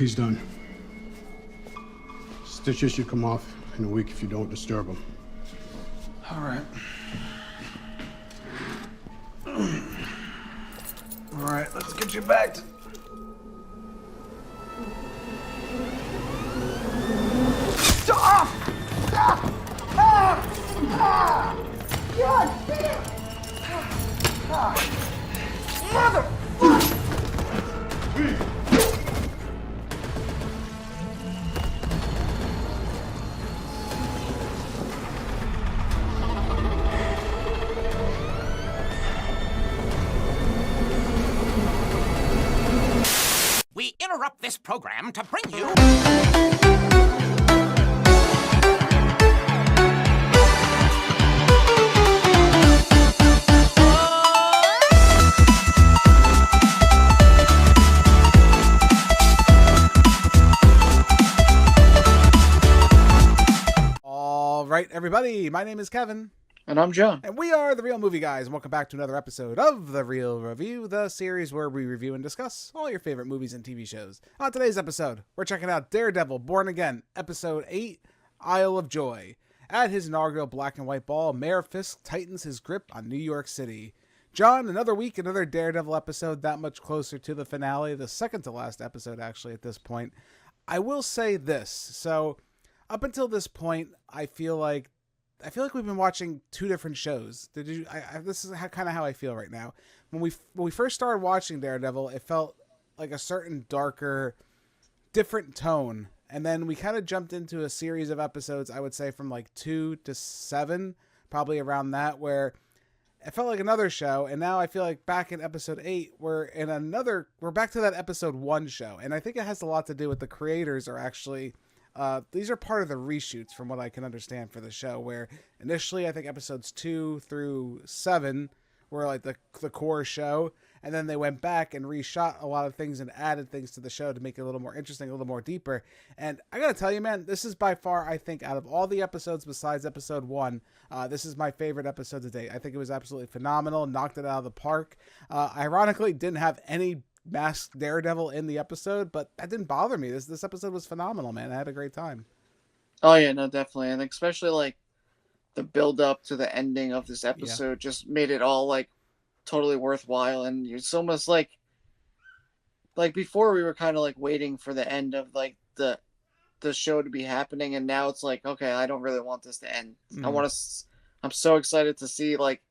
He's done. Stitches should come off in a week if you don't disturb him. All right. All right, let's get you back to... God damn! Motherfucker! We interrupt this program to bring you... All right, everybody, my name is Kevin. And I'm John. And we are The Real Movie Guys, and welcome back to another episode of The Real Review, the series where we review and discuss all your favorite movies and TV shows. On today's episode, we're checking out Daredevil, Born Again, Episode 8, Isle of Joy. At his inaugural black and white ball, Mayor Fisk tightens his grip on New York City. John, another week, another Daredevil episode, that much closer to the finale, the second to last episode, actually, at this point. I will say this, so up until this point, I feel like we've been watching two different shows. This is kind of how I feel right now. When we first started watching Daredevil, it felt like a certain darker, different tone. And then we kind of jumped into a series of episodes, I would say from like 2 to 7, probably around that, where it felt like another show. And now I feel like back in episode 8, we're back to that episode 1 show. And I think it has a lot to do with the creators are actually... these are part of the reshoots from what I can understand for the show, where initially I think episodes 2 through 7 were like the core show, and then they went back and reshot a lot of things and added things to the show to make it a little more interesting, a little more deeper. And I gotta tell you, man, this is by far, I think, out of all the episodes besides episode 1, this is my favorite episode to date. I think it was absolutely phenomenal, knocked it out of the park. Ironically, didn't have any masked Daredevil in the episode, but that didn't bother me. This episode was phenomenal, man. I had a great time. Oh yeah, no, definitely. And especially like the build up to the ending of this episode just made it all like totally worthwhile. And it's almost like before we were kind of like waiting for the end of like the show to be happening, and now it's like, okay, I don't really want this to end. I'm so excited to see, like,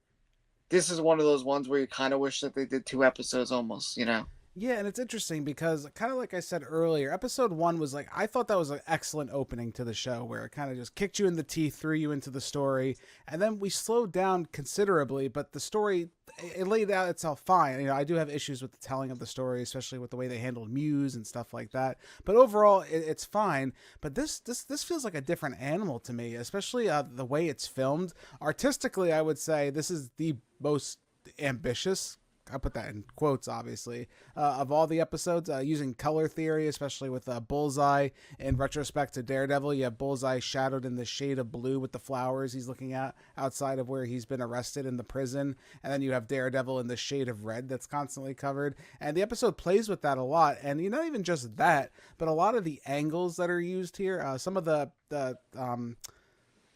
this is one of those ones where you kind of wish that they did 2 episodes almost, you know? Yeah, and it's interesting because kind of like I said earlier, episode 1 was like, I thought that was an excellent opening to the show where it kind of just kicked you in the teeth, threw you into the story, and then we slowed down considerably, but the story, it laid out itself fine. You know, I do have issues with the telling of the story, especially with the way they handled Muse and stuff like that, but overall it's fine. But this feels like a different animal to me, especially the way it's filmed. Artistically, I would say this is the most ambitious, I put that in quotes, obviously, of all the episodes, using color theory, especially with Bullseye. In retrospect to Daredevil, you have Bullseye shadowed in the shade of blue with the flowers he's looking at outside of where he's been arrested in the prison. And then you have Daredevil in the shade of red that's constantly covered. And the episode plays with that a lot. And not even just that, but a lot of the angles that are used here, some of the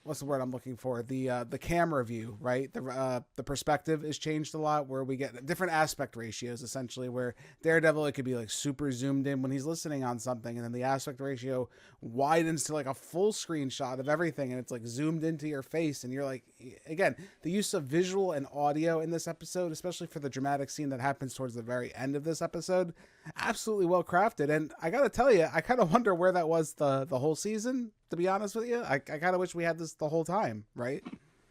what's the word I'm looking for? The camera view, right? The perspective is changed a lot, where we get different aspect ratios, essentially, where Daredevil, it could be like super zoomed in when he's listening on something, and then the aspect ratio widens to like a full screen shot of everything, and it's like zoomed into your face, and you're like, again, the use of visual and audio in this episode, especially for the dramatic scene that happens towards the very end of this episode, absolutely well crafted. And I gotta tell you, I kind of wonder where that was the whole season, to be honest with you. I kind of wish we had this the whole time, right?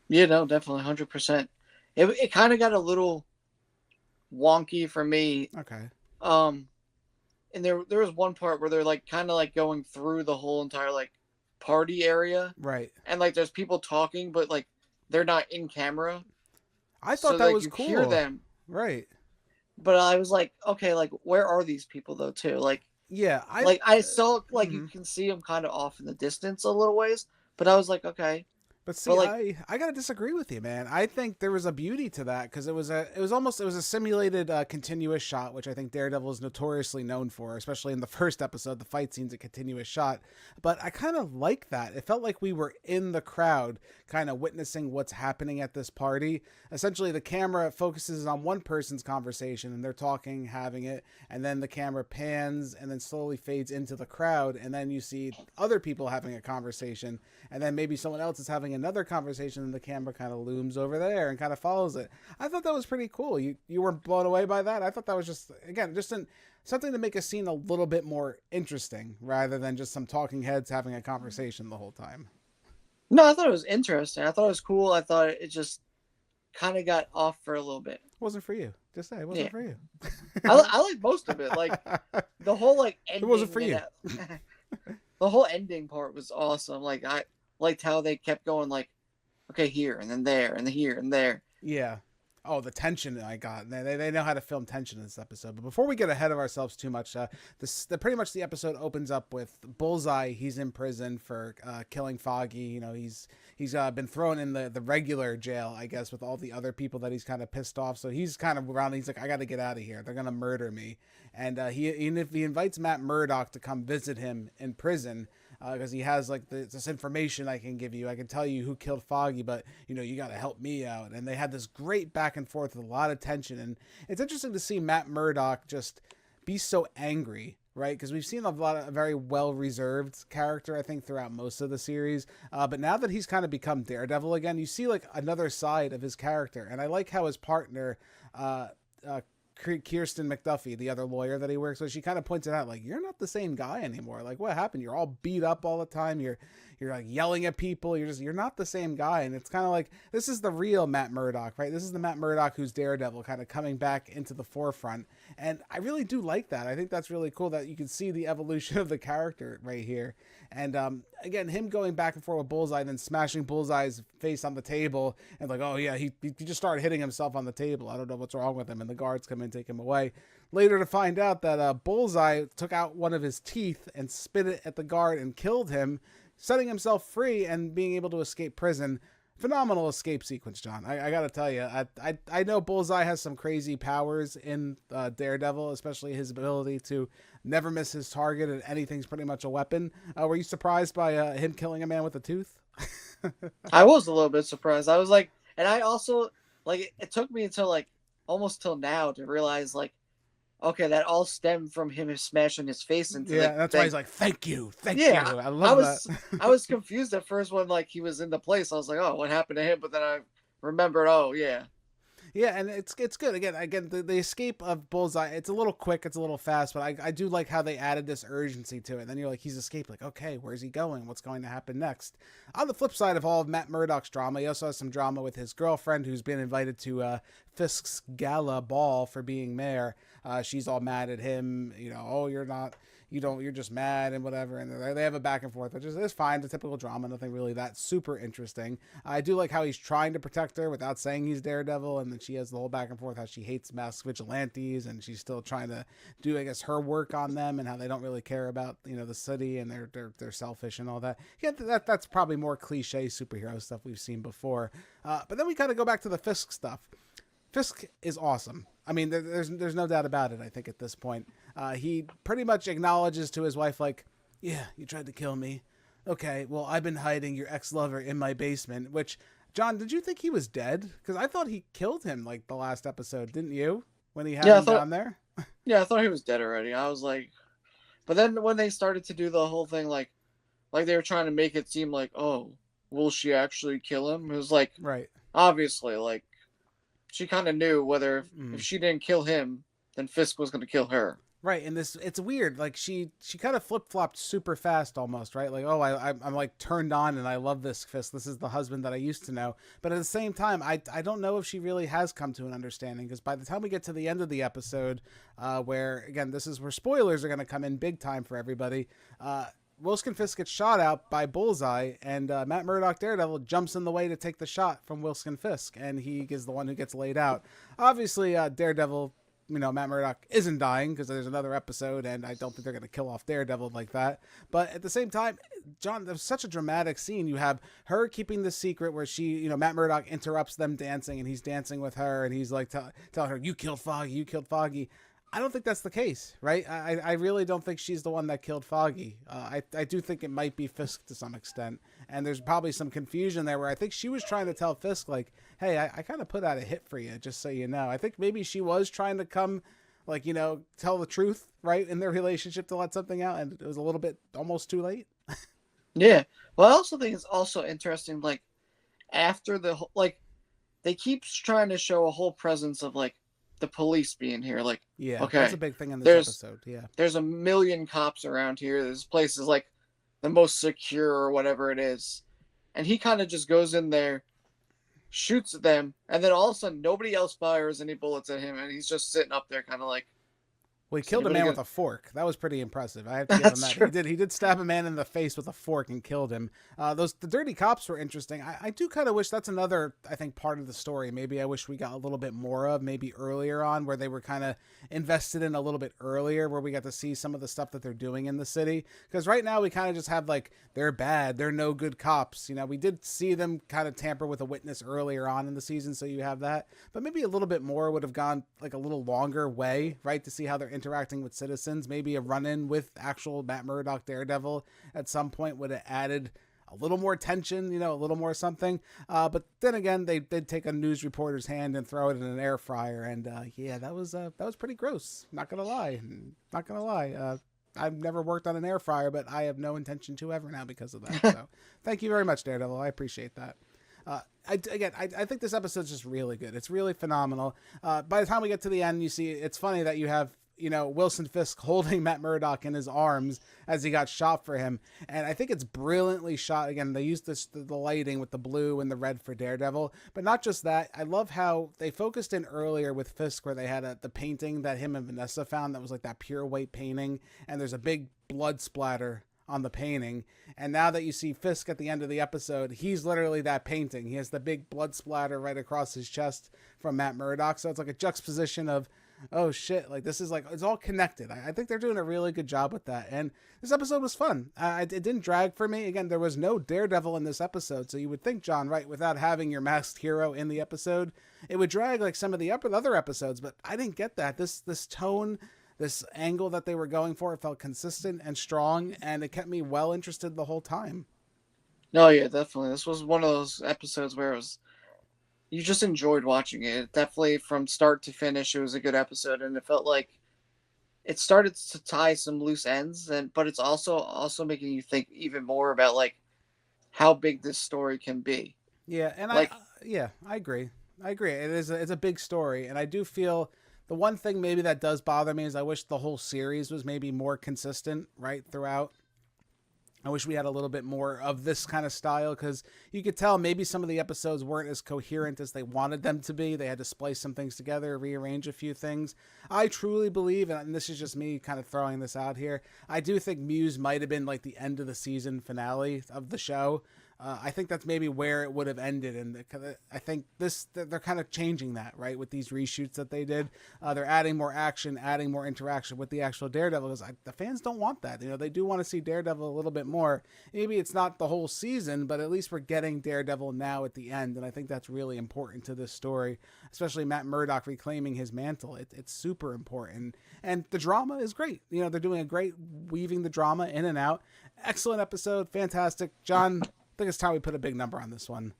Yeah, no, definitely 100%. It kind of got a little wonky for me. Okay. And there was one part where they're like kind of like going through the whole entire like party area, right? And like there's people talking, but like they're not in camera. I thought that was you cool. Hear them, right? But I was like, okay, like where are these people though? Too like. Yeah, I saw like you can see them kind of off in the distance a little ways, but I was like, okay, But see, But, like, I gotta disagree with you, man. I think there was a beauty to that because it was a simulated continuous shot, which I think Daredevil is notoriously known for, especially in the first episode. The fight scene's a continuous shot, but I kind of like that. It felt like we were in the crowd, kind of witnessing what's happening at this party. Essentially, the camera focuses on one person's conversation, and they're talking, having it, and then the camera pans and then slowly fades into the crowd, and then you see other people having a conversation, and then maybe someone else is having another conversation, and the camera kind of looms over there and kind of follows it. I thought that was pretty cool. You weren't blown away by that? I thought that was something to make a scene a little bit more interesting rather than just some talking heads having a conversation the whole time. No, I thought it was interesting. I thought it was cool. I thought it just kind of got off for a little bit. It wasn't for you. Just say it wasn't for you. I like most of it. Like the whole like ending. It wasn't for you. The whole ending part was awesome. Like I liked how they kept going. Like, okay, here and then there and here and there. Yeah. Oh, the tension I got. They know how to film tension in this episode. But before we get ahead of ourselves too much, pretty much the episode opens up with Bullseye. He's in prison for killing Foggy. You know, he's been thrown in the regular jail, I guess, with all the other people that he's kind of pissed off. So he's kind of around. He's like, I got to get out of here. They're gonna murder me. And he invites Matt Murdock to come visit him in prison. Because he has like this information I can give you. I can tell you who killed Foggy, but you know, you got to help me out. And they had this great back and forth with a lot of tension. And it's interesting to see Matt Murdock just be so angry, right? Because we've seen a very well reserved character, I think, throughout most of the series. But now that he's kind of become Daredevil again, you see like another side of his character. And I like how his partner, Kirsten McDuffie, the other lawyer that he works with, she kind of points it out, like, you're not the same guy anymore. Like, what happened? You're all beat up all the time. You're like yelling at people. You're not the same guy. And it's kind of like, this is the real Matt Murdock, right? This is the Matt Murdock who's Daredevil, kind of coming back into the forefront. And I really do like that. I think that's really cool that you can see the evolution of the character right here. And again, him going back and forth with Bullseye and then smashing Bullseye's face on the table and like, oh yeah, he just started hitting himself on the table. I don't know what's wrong with him. And the guards come in and take him away. Later to find out that Bullseye took out one of his teeth and spit it at the guard and killed him, setting himself free and being able to escape prison. Phenomenal escape sequence, John. I gotta tell you, I know Bullseye has some crazy powers in Daredevil, especially his ability to never miss his target and anything's pretty much a weapon. Were you surprised by him killing a man with a tooth? I was a little bit surprised. I was like, and I also like it took me until like almost till now to realize like, okay, that all stemmed from him smashing his face into. Yeah, that's why he's like, thank you. I that. I was confused at first when like he was in the place. I was like, oh, what happened to him? But then I remembered, oh yeah. Yeah, and it's good. Again, the escape of Bullseye, it's a little quick, it's a little fast, but I do like how they added this urgency to it. And then you're like, he's escaped. Like, okay, where's he going? What's going to happen next? On the flip side of all of Matt Murdock's drama, he also has some drama with his girlfriend who's been invited to Fisk's gala ball for being mayor. She's all mad at him, you know, oh, you're just mad and whatever. And they have a back and forth, which is fine. The typical drama, nothing really that super interesting. I do like how he's trying to protect her without saying he's Daredevil. And then she has the whole back and forth, how she hates masked vigilantes and she's still trying to do, I guess, her work on them and how they don't really care about, you know, the city and they're selfish and all that. Yeah, that's probably more cliche superhero stuff we've seen before. But then we kind of go back to the Fisk stuff. Fisk is awesome. I mean, there's no doubt about it, I think, at this point. He pretty much acknowledges to his wife, like, yeah, you tried to kill me. Okay, well, I've been hiding your ex-lover in my basement, which, John, did you think he was dead? Because I thought he killed him, like, the last episode, didn't you? When he had him down there? Yeah, I thought he was dead already. I was like... But then when they started to do the whole thing, like they were trying to make it seem like, oh, will she actually kill him? It was like, right. Obviously, like, she kind of knew whether if she didn't kill him, then Fisk was going to kill her. Right, and it's weird. Like she kind of flip-flopped super fast almost, right? Like, oh, I'm like turned on and I love this Fisk. This is the husband that I used to know. But at the same time, I don't know if she really has come to an understanding, because by the time we get to the end of the episode, where, again, this is where spoilers are going to come in big time for everybody, Wilson Fisk gets shot out by Bullseye, and Matt Murdock, Daredevil, jumps in the way to take the shot from Wilson Fisk, and he is the one who gets laid out. Obviously, Daredevil Matt Murdock isn't dying because there's another episode, and I don't think they're going to kill off Daredevil like that. But at the same time, John, there's such a dramatic scene. You have her keeping the secret where she, Matt Murdock interrupts them dancing, and he's dancing with her, and he's like telling her, "You killed Foggy, you killed Foggy." I don't think that's the case, right? I really don't think she's the one that killed Foggy. I do think it might be Fisk to some extent. And there's probably some confusion there where I think she was trying to tell Fisk, like, hey, I kind of put out a hit for you, just so you know. I think maybe she was trying to come, like, tell the truth, right, in their relationship to let something out. And it was a little bit almost too late. Yeah. Well, I also think it's also interesting, like, after they keep trying to show a whole presence of, like, the police being here, like, yeah, okay, that's a big thing in this episode. Yeah, there's a million cops around here. This place is like the most secure or whatever it is, and he kind of just goes in there, shoots at them, and then all of a sudden nobody else fires any bullets at him, and he's just sitting up there, kind of like. Well, he killed a man with a fork. That was pretty impressive. I have to give him that. True. He did stab a man in the face with a fork and killed him. The dirty cops were interesting. I do kind of wish that's another, I think, part of the story. Maybe I wish we got a little bit more of, maybe earlier on, where they were kind of invested in a little bit earlier, where we got to see some of the stuff that they're doing in the city. Because right now we kind of just have like, they're bad, they're no good cops. We did see them kind of tamper with a witness earlier on in the season, so you have that. But maybe a little bit more would have gone like a little longer way, right, to see how they're interacting with citizens. Maybe a run-in with actual Matt Murdock Daredevil at some point would have added a little more tension, a little more something. But then again, they did take a news reporter's hand and throw it in an air fryer. And yeah, that was pretty gross. Not going to lie. I've never worked on an air fryer, but I have no intention to ever now because of that. So thank you very much, Daredevil. I appreciate that. I think this episode's just really good. It's really phenomenal. By the time we get to the end, you see, it's funny that you have, Wilson Fisk holding Matt Murdock in his arms as he got shot for him. And I think it's brilliantly shot. Again, they used the lighting with the blue and the red for Daredevil, but not just that. I love how they focused in earlier with Fisk where they had the painting that him and Vanessa found that was like that pure white painting. And there's a big blood splatter on the painting. And now that you see Fisk at the end of the episode, he's literally that painting. He has the big blood splatter right across his chest from Matt Murdock. So it's like a juxtaposition of, oh shit, like this is like, it's all connected. I think they're doing a really good job with that. And this episode was fun. It didn't drag for me. Again, there was no Daredevil in this episode. So you would think, John, right, without having your masked hero in the episode, it would drag like some of the other episodes, but I didn't get that. This tone, this angle that they were going for, it felt consistent and strong, and it kept me well interested the whole time. No, yeah, definitely. This was one of those episodes where you just enjoyed watching it. Definitely from start to finish, it was a good episode, and it felt like it started to tie some loose ends, but it's also making you think even more about like how big this story can be. Yeah, and like, I agree. It's a big story, and I do feel the one thing maybe that does bother me is I wish the whole series was maybe more consistent right throughout. I wish we had a little bit more of this kind of style, because you could tell maybe some of the episodes weren't as coherent as they wanted them to be. They had to splice some things together, rearrange a few things. I truly believe, and this is just me kind of throwing this out here, I do think Muse might have been like the end of the season finale of the show. I think that's maybe where it would have ended, and I think they're kind of changing that, right, with these reshoots that they did. They're adding more action, adding more interaction with the actual Daredevil, because the fans don't want that. They do want to see Daredevil a little bit more. Maybe it's not the whole season, but at least we're getting Daredevil now at the end, and I think that's really important to this story, especially Matt Murdock reclaiming his mantle. It's super important, and the drama is great. They're doing a great weaving the drama in and out. Excellent episode, fantastic. John, I think it's time we put a big number on this one.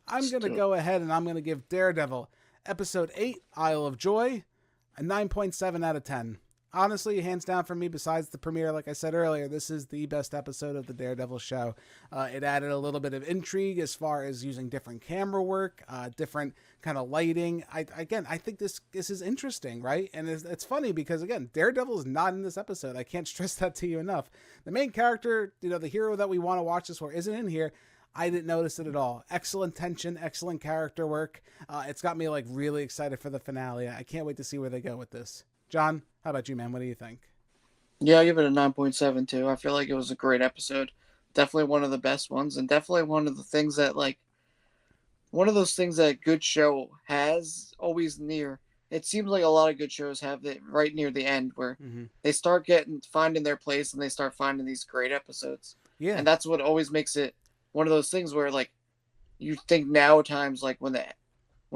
I'm going to go ahead and I'm going to give Daredevil episode 8, Isle of Joy, a 9.7 out of 10. Honestly, hands down for me, besides the premiere, like I said earlier, this is the best episode of the Daredevil show. It added a little bit of intrigue as far as using different camera work, different kind of lighting. I think this is interesting, right? And it's funny because, again, Daredevil is not in this episode. I can't stress that to you enough. The main character, the hero that we want to watch this for, isn't in here. I didn't notice it at all. Excellent tension, excellent character work. It's got me like really excited for the finale. I can't wait to see where they go with this. John, how about you, man? What do you think? Yeah, I give it a 9.7 too. I feel like it was a great episode. Definitely one of the best ones, and definitely one of the things that one of those things that a good show has always near it seems like a lot of good shows have it right near the end where Mm-hmm. they start finding their place and they start finding these great episodes. Yeah. And that's what always makes it one of those things where like you think now at times like when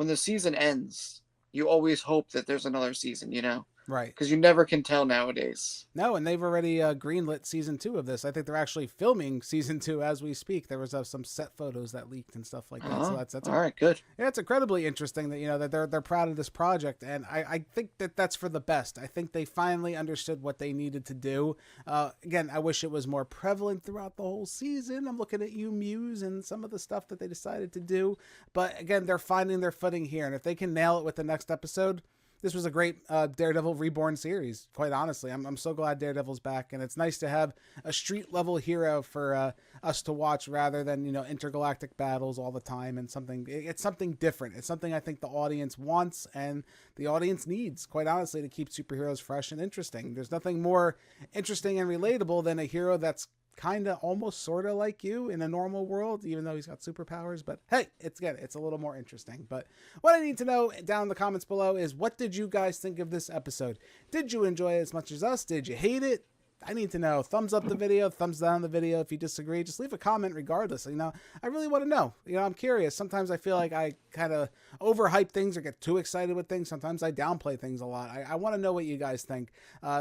the season ends, you always hope that there's another season, you know? Right. Because you never can tell nowadays. No, and they've already greenlit season 2 of this. I think they're actually filming season 2 as we speak. There was some set photos that leaked and stuff like that. So that's all right, good. Yeah, it's incredibly interesting that that they're proud of this project, and I think that's for the best. I think they finally understood what they needed to do. Again, I wish it was more prevalent throughout the whole season. I'm looking at you, Muse, and some of the stuff that they decided to do. But again, they're finding their footing here, and if they can nail it with the next episode. This was a great Daredevil Reborn series, quite honestly. I'm so glad Daredevil's back, and it's nice to have a street-level hero for us to watch rather than, intergalactic battles all the time and it's something different. It's something I think the audience wants and the audience needs, quite honestly, to keep superheroes fresh and interesting. There's nothing more interesting and relatable than a hero that's kind of almost sort of like you in a normal world, even though he's got superpowers. But hey, it's a little more interesting. But what I need to know down in the comments below is, what did you guys think of this episode? Did you enjoy it as much as us? Did you hate it? I need to know. Thumbs up the video, thumbs down the video. If you disagree, just leave a comment regardless. I really want to know. I'm curious. Sometimes I feel like I kind of overhype things or get too excited with things. Sometimes I downplay things a lot. I want to know what you guys think.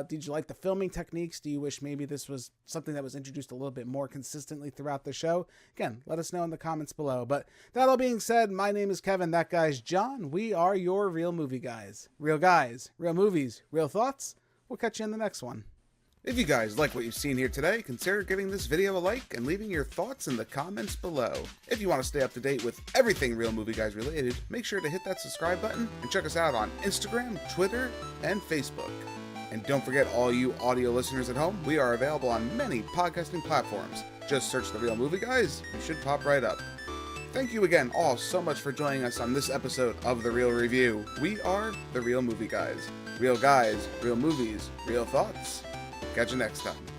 Did you like the filming techniques? Do you wish maybe this was something that was introduced a little bit more consistently throughout the show? Again, let us know in the comments below. But that all being said, my name is Kevin. That guy's John. We are your Real Movie Guys. Real guys, real movies, real thoughts. We'll catch you in the next one. If you guys like what you've seen here today, consider giving this video a like and leaving your thoughts in the comments below. If you want to stay up to date with everything Real Movie Guys related, make sure to hit that subscribe button and check us out on Instagram, Twitter, and Facebook. And don't forget, all you audio listeners at home, we are available on many podcasting platforms. Just search The Real Movie Guys, you should pop right up. Thank you again all so much for joining us on this episode of The Real Review. We are The Real Movie Guys. Real guys, real movies, real thoughts. Catch you next time.